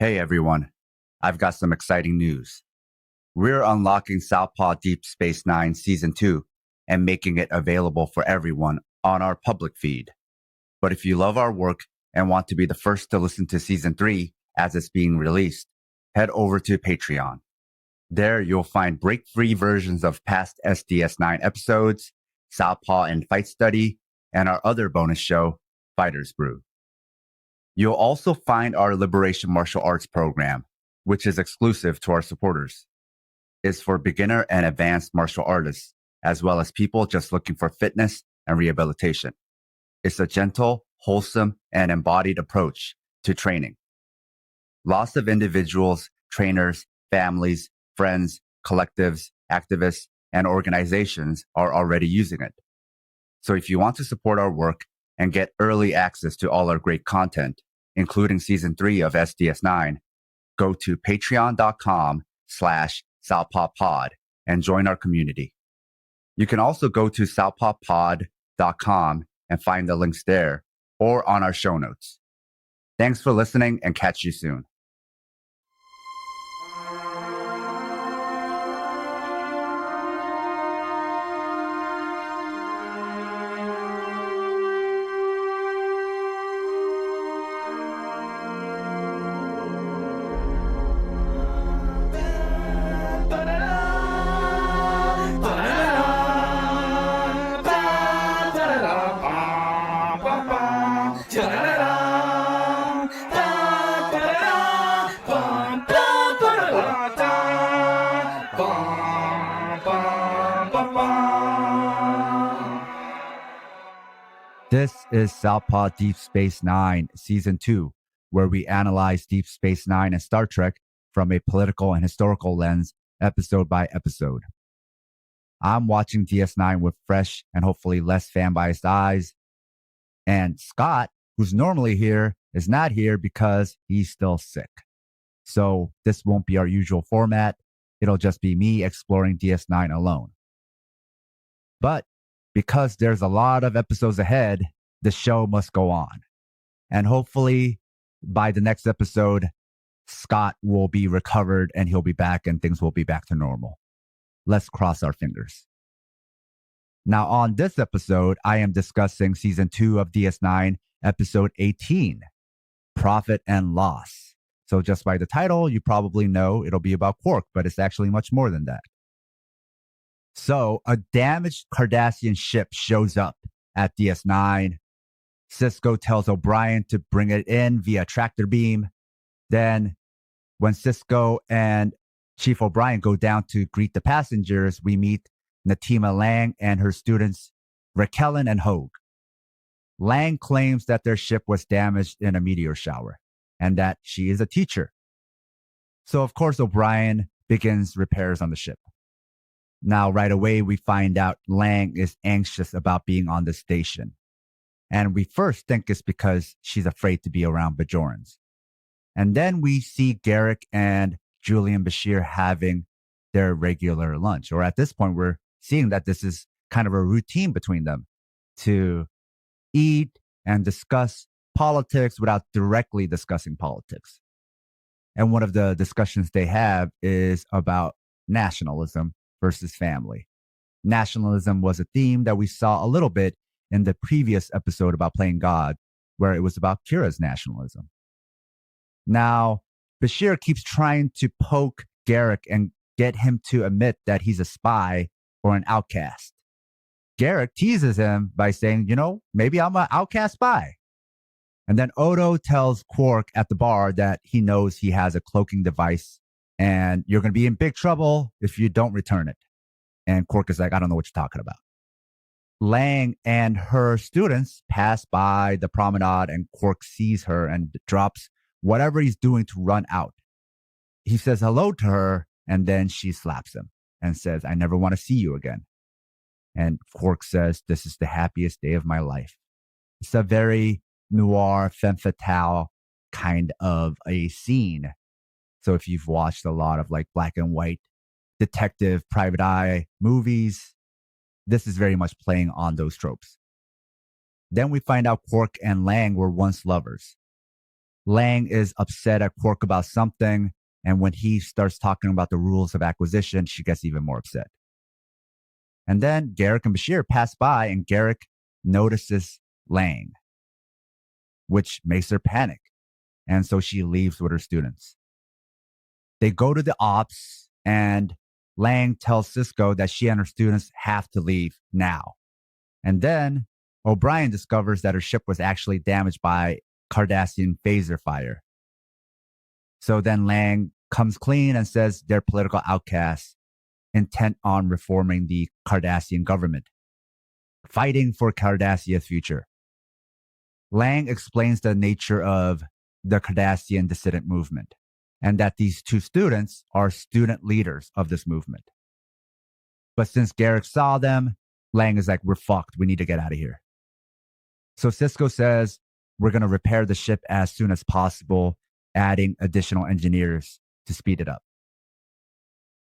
Hey everyone, I've got some exciting news. We're unlocking Southpaw Deep Space Nine Season 2 and making it available for everyone on our public feed. But if you love our work and want to be the first to listen to Season 3 as it's being released, head over to Patreon. There you'll find break-free versions of past SDS9 episodes, Southpaw and Fight Study, and our other bonus show, Fighter's Brew. You'll also find our Liberation Martial Arts program, which is exclusive to our supporters. It's for beginner and advanced martial artists, as well as people just looking for fitness and rehabilitation. It's a gentle, wholesome, and embodied approach to training. Lots of individuals, trainers, families, friends, collectives, activists, and organizations are already using it. So if you want to support our work and get early access to all our great content, including Season 3 of SDS9, go to patreon.com/southpawpod and join our community. You can also go to southpawpod.com and find the links there or on our show notes. Thanks for listening and catch you soon. This is Southpaw Deep Space Nine Season 2, where we analyze Deep Space Nine and Star Trek from a political and historical lens, episode by episode. I'm watching DS9 with fresh and hopefully less fan-biased eyes. And Scott, who's normally here, is not here because he's still sick. So this won't be our usual format. It'll just be me exploring DS9 alone. But because there's a lot of episodes ahead, the show must go on. And hopefully by the next episode, Scott will be recovered and he'll be back and things will be back to normal. Let's cross our fingers. Now on this episode, I am discussing Season 2 of DS9, Episode 18, Profit and Loss. So just by the title, you probably know it'll be about Quark, but it's actually much more than that. So a damaged Cardassian ship shows up at DS9. Sisko tells O'Brien to bring it in via tractor beam. Then when Sisko and Chief O'Brien go down to greet the passengers, we meet Natima Lang and her students, Raquelin and Hogue. Lang claims that their ship was damaged in a meteor shower and that she is a teacher. So of course, O'Brien begins repairs on the ship. Now, right away, we find out Lang is anxious about being on the station. And we first think it's because she's afraid to be around Bajorans. And then we see Garrick and Julian Bashir having their regular lunch. Or at this point, we're seeing that this is kind of a routine between them to eat and discuss politics without directly discussing politics. And one of the discussions they have is about nationalism versus family. Nationalism was a theme that we saw a little bit in the previous episode about playing God, where it was about Kira's nationalism. Now, Bashir keeps trying to poke Garrick and get him to admit that he's a spy or an outcast. Garrick teases him by saying, maybe I'm an outcast spy. And then Odo tells Quark at the bar that he knows he has a cloaking device and you're going to be in big trouble if you don't return it. And Quark is like, I don't know what you're talking about. Lang and her students pass by the promenade and Quark sees her and drops whatever he's doing to run out. He says hello to her and then she slaps him and says, I never want to see you again. And Quark says, this is the happiest day of my life. It's a very noir, femme fatale kind of a scene. So if you've watched a lot of like black and white detective private eye movies, this is very much playing on those tropes. Then we find out Quark and Lang were once lovers. Lang is upset at Quark about something. And when he starts talking about the rules of acquisition, she gets even more upset. And then Garrick and Bashir pass by, and Garrick notices Lang, which makes her panic. And so she leaves with her students. They go to the ops, and Lang tells Cisco that she and her students have to leave now. And then O'Brien discovers that her ship was actually damaged by Cardassian phaser fire. So then Lang comes clean and says they're political outcasts intent on reforming the Cardassian government, fighting for Cardassia's future. Lang explains the nature of the Cardassian dissident movement and that these two students are student leaders of this movement. But since Garrick saw them, Lang is like, we're fucked. We need to get out of here. So Cisco says, we're going to repair the ship as soon as possible, adding additional engineers to speed it up.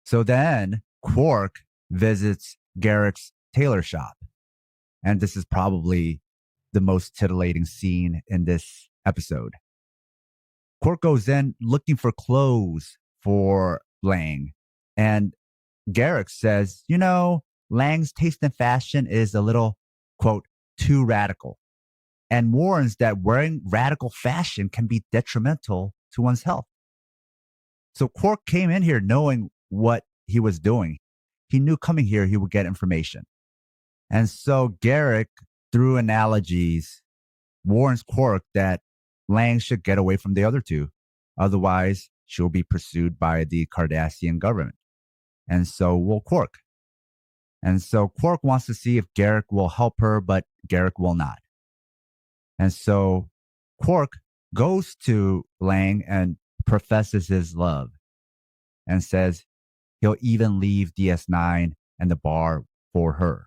So then Quark visits Garrick's tailor shop. And this is probably the most titillating scene in this episode. Quark goes in looking for clothes for Lang. And Garrick says, Lang's taste in fashion is a little, quote, too radical, and warns that wearing radical fashion can be detrimental to one's health. So Quark came in here knowing what he was doing. He knew coming here he would get information. And so Garrick, through analogies, warns Quark that Lang should get away from the other two. Otherwise, she'll be pursued by the Cardassian government. And so will Quark. And so Quark wants to see if Garrick will help her, but Garrick will not. And so Quark goes to Lang and professes his love and says he'll even leave DS9 and the bar for her.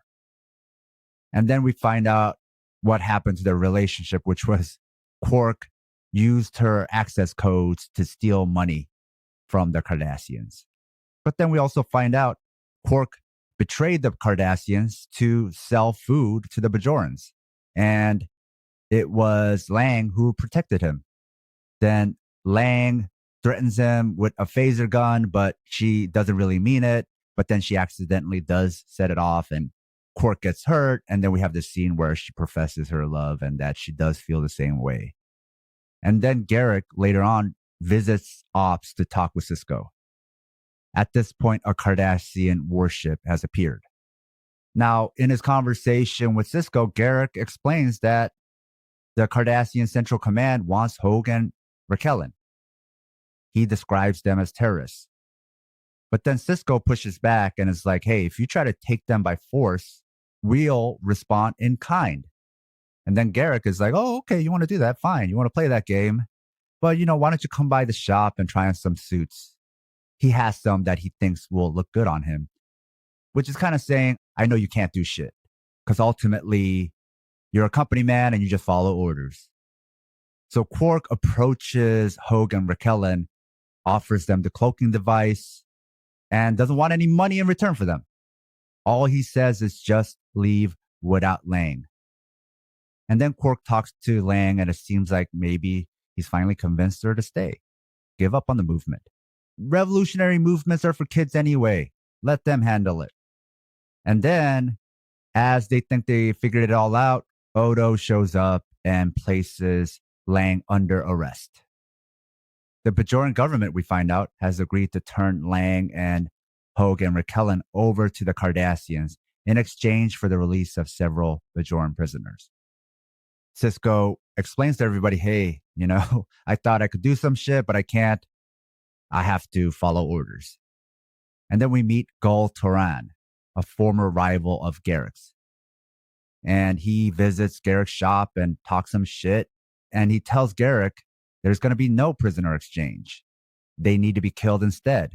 And then we find out what happened to their relationship, which was Quark used her access codes to steal money from the Cardassians. But then we also find out Quark betrayed the Cardassians to sell food to the Bajorans. And it was Lang who protected him. Then Lang threatens him with a phaser gun, but she doesn't really mean it. But then she accidentally does set it off, and Quark gets hurt. And then we have this scene where she professes her love and that she does feel the same way. And then Garrick later on visits Ops to talk with Cisco. At this point, a Cardassian warship has appeared. Now, in his conversation with Cisco, Garrick explains that the Cardassian Central Command wants Hogue and Raquelin. He describes them as terrorists. But then Cisco pushes back and is like, hey, if you try to take them by force, we'll respond in kind. And then Garrick is like, oh, okay, you want to do that? Fine. You want to play that game? But, why don't you come by the shop and try on some suits? He has some that he thinks will look good on him, which is kind of saying, I know you can't do shit because ultimately you're a company man and you just follow orders. So Quark approaches Hogue and Raquelin, offers them the cloaking device, and doesn't want any money in return for them. All he says is just leave without Lang. And then Quark talks to Lang, and it seems like maybe he's finally convinced her to stay. Give up on the movement. Revolutionary movements are for kids anyway. Let them handle it. And then, as they think they figured it all out, Odo shows up and places Lang under arrest. The Bajoran government, we find out, has agreed to turn Lang and Hogue and Raquelin over to the Cardassians in exchange for the release of several Bajoran prisoners. Cisco explains to everybody, hey, I thought I could do some shit, but I can't. I have to follow orders. And then we meet Gul Toran, a former rival of Garrick's. And he visits Garrick's shop and talks some shit. And he tells Garrick there's going to be no prisoner exchange. They need to be killed instead.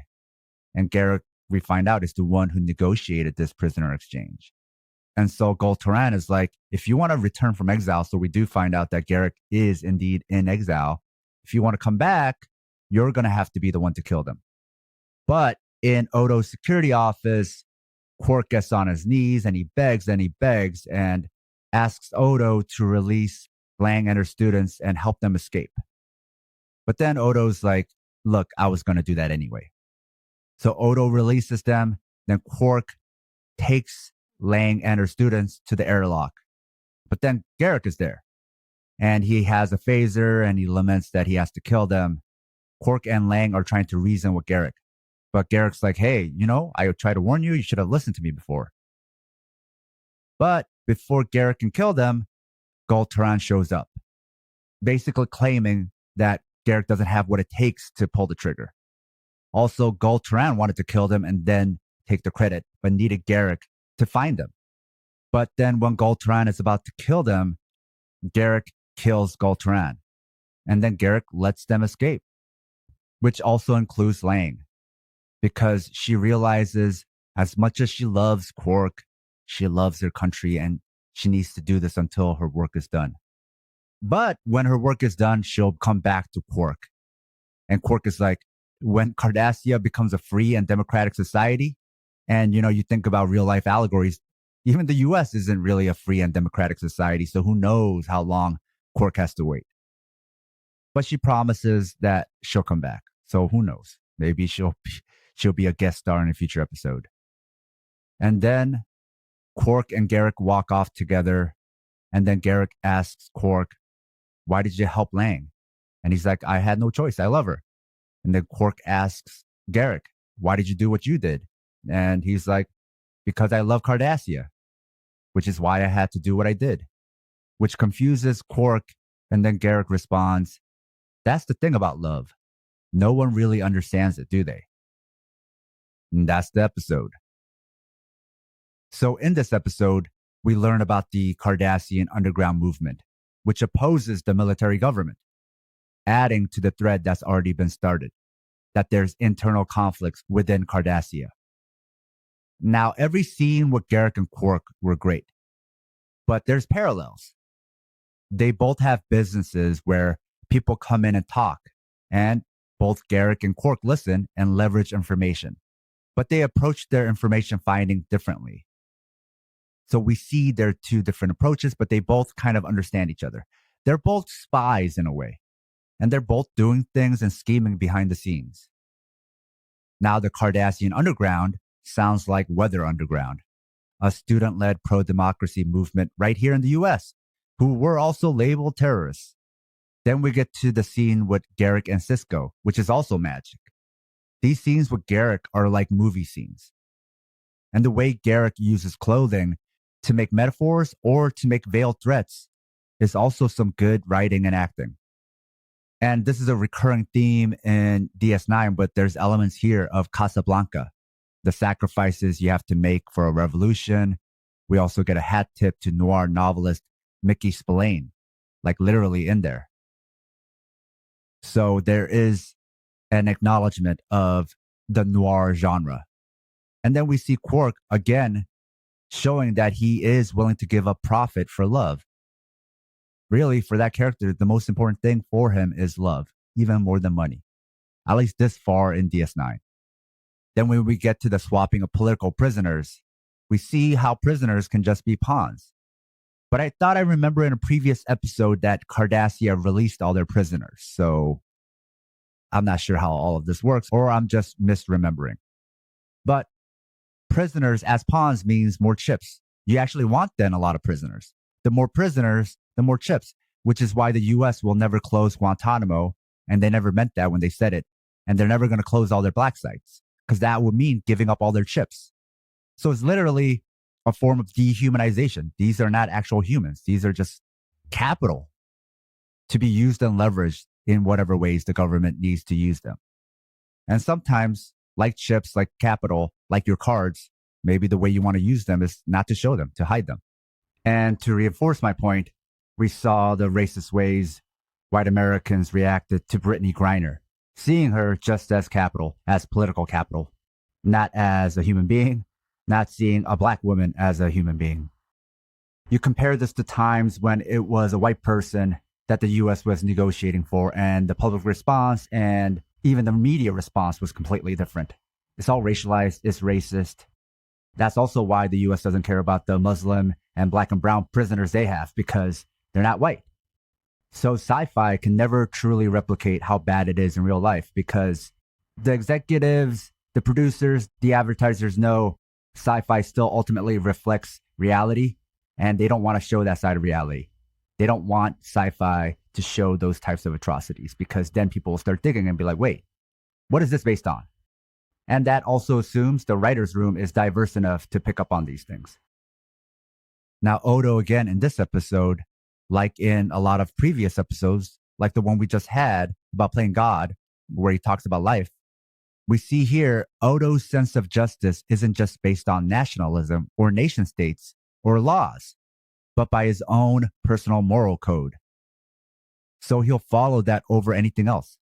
And Garrick, we find out, is the one who negotiated this prisoner exchange. And so Gul Toran is like, if you want to return from exile, so we do find out that Garrick is indeed in exile. If you want to come back, you're going to have to be the one to kill them. But in Odo's security office, Quark gets on his knees and he begs and asks Odo to release Lang and her students and help them escape. But then Odo's like, look, I was going to do that anyway. So Odo releases them. Then Quark takes Lang and her students to the airlock. But then Garrick is there. And he has a phaser and he laments that he has to kill them. Quark and Lang are trying to reason with Garrick. But Garrick's like, hey, I tried to warn you. You should have listened to me before. But before Garrick can kill them, Gul Turan shows up, basically claiming that Garrick doesn't have what it takes to pull the trigger. Also, Gul Turan wanted to kill them and then take the credit, but needed Garrick to find them. But then when Gul Turan is about to kill them, Garrick kills Gul Turan. And then Garrick lets them escape, which also includes Lang, because she realizes as much as she loves Quark, she loves her country and she needs to do this until her work is done. But when her work is done, she'll come back to Quark. And Quark is like, when Cardassia becomes a free and democratic society, and you think about real life allegories, even the US isn't really a free and democratic society. So who knows how long Quark has to wait. But she promises that she'll come back. So who knows? Maybe she'll be a guest star in a future episode. And then Quark and Garrick walk off together. And then Garrick asks Quark, why did you help Lang? And he's like, I had no choice. I love her. And then Quark asks Garrick, why did you do what you did? And he's like, because I love Cardassia, which is why I had to do what I did, which confuses Quark. And then Garrick responds, that's the thing about love. No one really understands it, do they? And that's the episode. So in this episode, we learn about the Cardassian underground movement, which opposes the military government, adding to the thread that's already been started, that there's internal conflicts within Cardassia. Now, every scene with Garrick and Quark were great, but there's parallels. They both have businesses where people come in and talk, and both Garrick and Quark listen and leverage information, but they approach their information finding differently. So we see their two different approaches, but they both kind of understand each other. They're both spies in a way, and they're both doing things and scheming behind the scenes. Now, the Cardassian Underground sounds like Weather Underground, a student-led pro-democracy movement right here in the US, who were also labeled terrorists. Then we get to the scene with Garrick and Sisko, which is also magic. These scenes with Garrick are like movie scenes. And the way Garrick uses clothing to make metaphors or to make veiled threats is also some good writing and acting. And this is a recurring theme in DS9, but there's elements here of Casablanca, the sacrifices you have to make for a revolution. We also get a hat tip to noir novelist Mickey Spillane, like literally in there. So there is an acknowledgement of the noir genre. And then we see Quark again showing that he is willing to give up profit for love. Really, for that character, the most important thing for him is love, even more than money, at least this far in DS9. Then when we get to the swapping of political prisoners, we see how prisoners can just be pawns. But I thought I remember in a previous episode that Cardassia released all their prisoners. So I'm not sure how all of this works, or I'm just misremembering. But prisoners as pawns means more chips. You actually want then a lot of prisoners. The more prisoners, the more chips, which is why the US will never close Guantanamo. And they never meant that when they said it. And they're never going to close all their black sites, because that would mean giving up all their chips. So it's literally a form of dehumanization. These are not actual humans. These are just capital to be used and leveraged in whatever ways the government needs to use them. And sometimes, like chips, like capital, like your cards, maybe the way you want to use them is not to show them, to hide them. And to reinforce my point, we saw the racist ways white Americans reacted to Brittany Griner, seeing her just as capital, as political capital, not as a human being, not seeing a black woman as a human being. You compare this to times when it was a white person that the US was negotiating for, and the public response and even the media response was completely different. It's all racialized, it's racist. That's also why the US doesn't care about the Muslim and black and brown prisoners they have, because they're not white. So sci-fi can never truly replicate how bad it is in real life because the executives, the producers, the advertisers know sci-fi still ultimately reflects reality, and they don't want to show that side of reality. They don't want sci-fi to show those types of atrocities because then people will start digging and be like, wait, what is this based on? And that also assumes the writer's room is diverse enough to pick up on these things. Now, Odo, again, in this episode, like in a lot of previous episodes, like the one we just had about playing God, where he talks about life, we see here Odo's sense of justice isn't just based on nationalism or nation states or laws, but by his own personal moral code. So he'll follow that over anything else.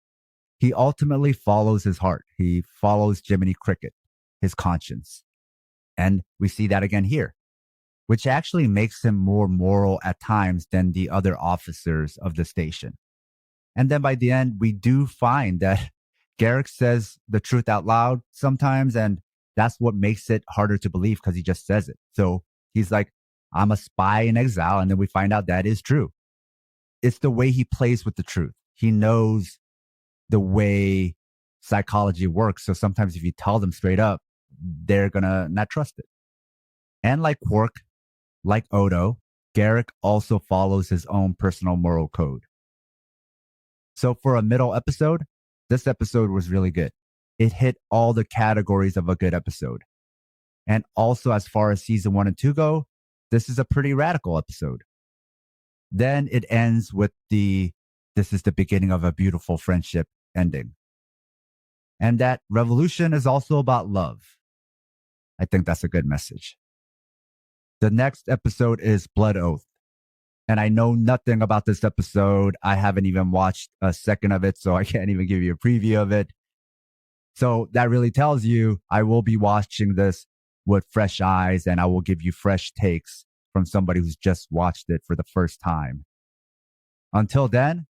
He ultimately follows his heart. He follows Jiminy Cricket, his conscience. And we see that again here, which actually makes him more moral at times than the other officers of the station. And then by the end, we do find that Garrick says the truth out loud sometimes, and that's what makes it harder to believe because he just says it. So he's like, I'm a spy in exile. And then we find out that is true. It's the way he plays with the truth. He knows the way psychology works. So sometimes if you tell them straight up, they're going to not trust it. And like Quark, like Odo, Garrick also follows his own personal moral code. So for a middle episode, this episode was really good. It hit all the categories of a good episode. And also, as far as season 1 and 2 go, this is a pretty radical episode. Then it ends with this is the beginning of a beautiful friendship ending. And that revolution is also about love. I think that's a good message. The next episode is Blood Oath. And I know nothing about this episode. I haven't even watched a second of it, so I can't even give you a preview of it. So that really tells you I will be watching this with fresh eyes and I will give you fresh takes from somebody who's just watched it for the first time. Until then,